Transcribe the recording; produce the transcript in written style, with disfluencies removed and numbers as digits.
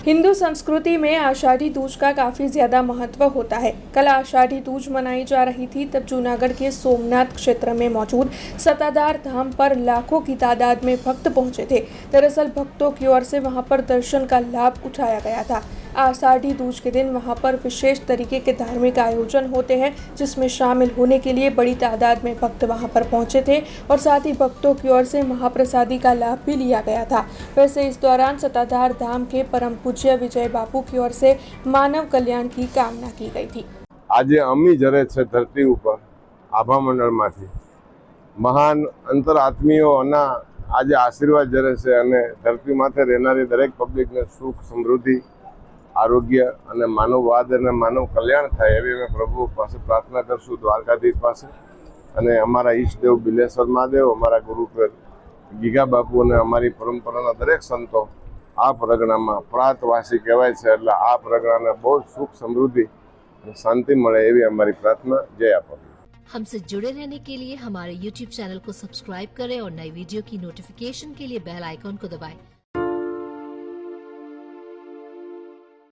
हिंदू संस्कृति में आषाढ़ी दूज का काफी ज्यादा महत्व होता है। कल आषाढ़ी दूज मनाई जा रही थी, तब जूनागढ़ के सोमनाथ क्षेत्र में मौजूद सत्ताधार धाम पर लाखों की तादाद में भक्त पहुंचे थे। दरअसल भक्तों की ओर से वहां पर दर्शन का लाभ उठाया गया था। आषाढ़ी दूज के दिन वहां पर विशेष तरीके के धार्मिक आयोजन होते हैं, जिसमें शामिल होने के लिए बड़ी तादाद में भक्त वहां पर पहुंचे थे और साथ ही भक्तों की ओर से महाप्रसादी का लाभ भी लिया गया था। वैसे इस दौरान सत्ताधार धाम के परम पूज्य विजय बापू की ओर से मानव कल्याण की कामना की गई थी। आज अमी जरे छे धरती ऊपर आभा मंडल मांथी महान अंतरात्मीओना आज आशीर्वाद जरे छे अने धरती माथे रहनारी दरेक पब्लिक ने सुख समृद्धि आरोग्य अने मानववाद अने मानव कल्याण थाय एवी मैं प्रभु पासे प्रार्थना करशुं, द्वारकाधीश पासे अने अमारा ईष्टदेव बिलेश्वर महादेव, अमारा गुरुकुल गीगा बापू अने अमारी परंपराना दरेक संतो आ परगणामां प्रातवासी कहेवाय छे, એટલે આ પરગણાને બહુ સુખ સમૃદ્ધિ અને શાંતિ મળે એવી અમારી प्रार्थना। जय आपा। हमसे जुड़े रहने के लिए हमारे YouTube चैनल को सब्सक्राइब करें और नई वीडियो की नोटिफिकेशन के लिए बेल आइकॉन को दबाएं।